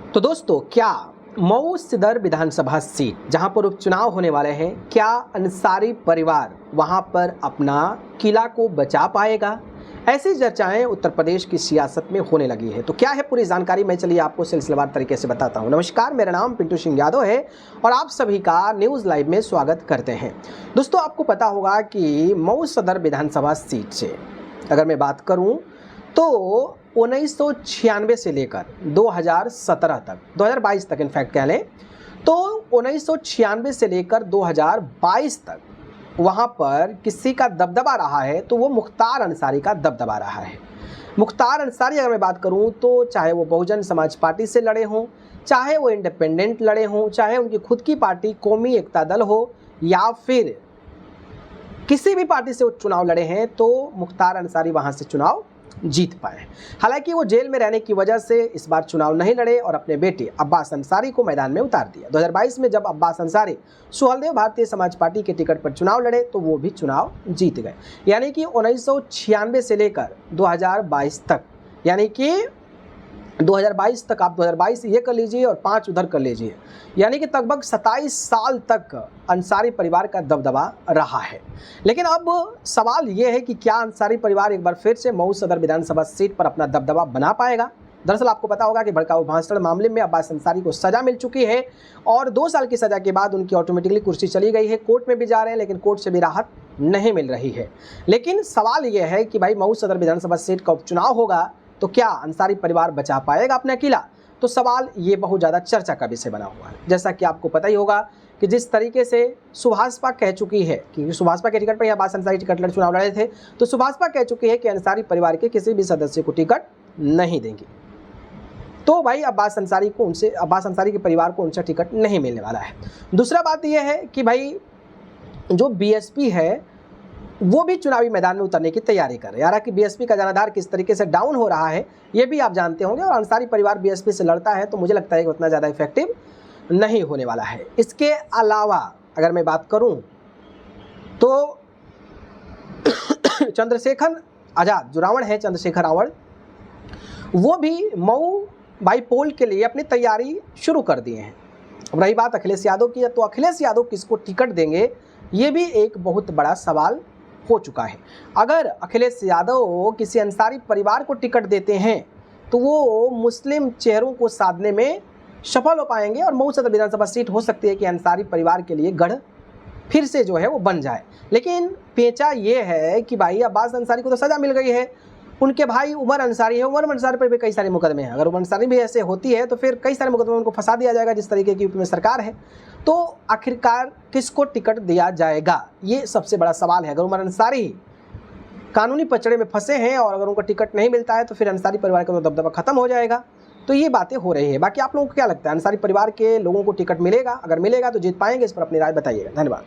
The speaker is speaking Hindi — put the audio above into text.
तो दोस्तों, क्या मऊ सदर विधानसभा सीट जहां पर उपचुनाव होने वाले हैं, क्या अंसारी परिवार वहां पर अपना किला को बचा पाएगा? ऐसी चर्चाएं उत्तर प्रदेश की सियासत में होने लगी है। तो क्या है पूरी जानकारी, मैं चलिए आपको सिलसिलेवार तरीके से बताता हूं। नमस्कार, मेरा नाम पिंटू सिंह यादव है और आप सभी का न्यूज़ लाइव में स्वागत करते हैं। दोस्तों, आपको पता होगा कि मऊ सदर विधानसभा सीट से अगर मैं बात करूं तो 1996 से लेकर 2017 तक, 2022 तक इनफैक्ट कह लें तो 1996 से लेकर 2022 तक वहाँ पर किसी का दबदबा रहा है तो वो मुख्तार अंसारी का दबदबा रहा है। मुख्तार अंसारी अगर मैं बात करूँ तो चाहे वो बहुजन समाज पार्टी से लड़े हों, चाहे वो इंडिपेंडेंट लड़े हों, चाहे उनकी खुद की पार्टी कौमी एकता दल हो या फिर किसी भी पार्टी से वो चुनाव लड़े हैं, तो मुख्तार अंसारी वहाँ से चुनाव जीत पाए। हालांकि वो जेल में रहने की वजह से इस बार चुनाव नहीं लड़े और अपने बेटे अब्बास अंसारी को मैदान में उतार दिया। 2022 में जब अब्बास अंसारी सुहलदेव भारतीय समाज पार्टी के टिकट पर चुनाव लड़े तो वो भी चुनाव जीत गए। यानी कि 1996 से लेकर 2022 तक, यानी कि 2022 तक आप 2022 ये कर लीजिए और 5 उधर कर लीजिए, यानी कि लगभग 27 साल तक अंसारी परिवार का दबदबा रहा है। लेकिन अब सवाल ये है कि क्या अंसारी परिवार एक बार फिर से मऊ सदर विधानसभा सीट पर अपना दबदबा बना पाएगा? दरअसल आपको पता होगा कि भड़काऊ भाषण मामले में अब्बास अंसारी को सजा मिल चुकी है और 2 साल की सजा के बाद उनकी ऑटोमेटिकली कुर्सी चली गई है। कोर्ट में भी जा रहे हैं लेकिन कोर्ट से भी राहत नहीं मिल रही है। लेकिन सवाल यह है कि भाई मऊ सदर विधानसभा सीट का उपचुनाव होगा तो क्या अंसारी परिवार बचा पाएगा अपना किला? तो सवाल ये बहुत ज़्यादा चर्चा का विषय बना हुआ है। जैसा कि आपको पता ही होगा कि जिस तरीके से सुभाषपा कह चुकी है कि सुभाषपा के टिकट पर अब्बास अंसारी टिकट लड़ चुनाव लड़े थे, तो सुभाषपा कह चुकी है कि अंसारी परिवार के किसी भी सदस्य को टिकट नहीं देंगी। तो भाई अब्बास अंसारी के परिवार को उनसे टिकट नहीं मिलने वाला है। दूसरा बात यह है कि भाई जो बीएसपी है वो भी चुनावी मैदान में उतरने की तैयारी कर रहे हैं। हालांकि बीएसपी का जनाधार किस तरीके से डाउन हो रहा है ये भी आप जानते होंगे, और अंसारी परिवार बीएसपी से लड़ता है तो मुझे लगता है कि उतना ज़्यादा इफेक्टिव नहीं होने वाला है। इसके अलावा अगर मैं बात करूं तो चंद्रशेखर आज़ाद जो रावण है, चंद्रशेखर रावण, वो भी मऊ बाईपोल के लिए अपनी तैयारी शुरू कर दिए हैं। अब रही बात अखिलेश यादव की, तो अखिलेश यादव किसको टिकट देंगे ये भी एक बहुत बड़ा सवाल हो चुका है। अगर अखिलेश यादव किसी अंसारी परिवार को टिकट देते हैं तो वो मुस्लिम चेहरों को साधने में सफल हो पाएंगे और मऊ सदर विधानसभा सीट हो सकती है कि अंसारी परिवार के लिए गढ़ फिर से जो है वो बन जाए। लेकिन पेचा ये है कि भाई अब्बास अंसारी को तो सज़ा मिल गई है, उनके भाई उमर अंसारी है, उमर अंसारी पर भी कई सारे मुकदमे हैं। अगर उमर अंसारी भी ऐसे होती है तो फिर कई सारे मुकदमे उनको फंसा दिया जाएगा जिस तरीके की यूपी में सरकार है। तो आखिरकार किसको टिकट दिया जाएगा ये सबसे बड़ा सवाल है। अगर उमर अंसारी कानूनी पचड़े में फंसे हैं और अगर उनको टिकट नहीं मिलता है तो फिर अंसारी परिवार का तो दबदबा खत्म हो जाएगा। तो ये बातें हो रही है। बाकी आप लोगों को क्या लगता है, अंसारी परिवार के लोगों को टिकट मिलेगा? अगर मिलेगा तो जीत पाएंगे? इस पर अपनी राय बताइएगा। धन्यवाद।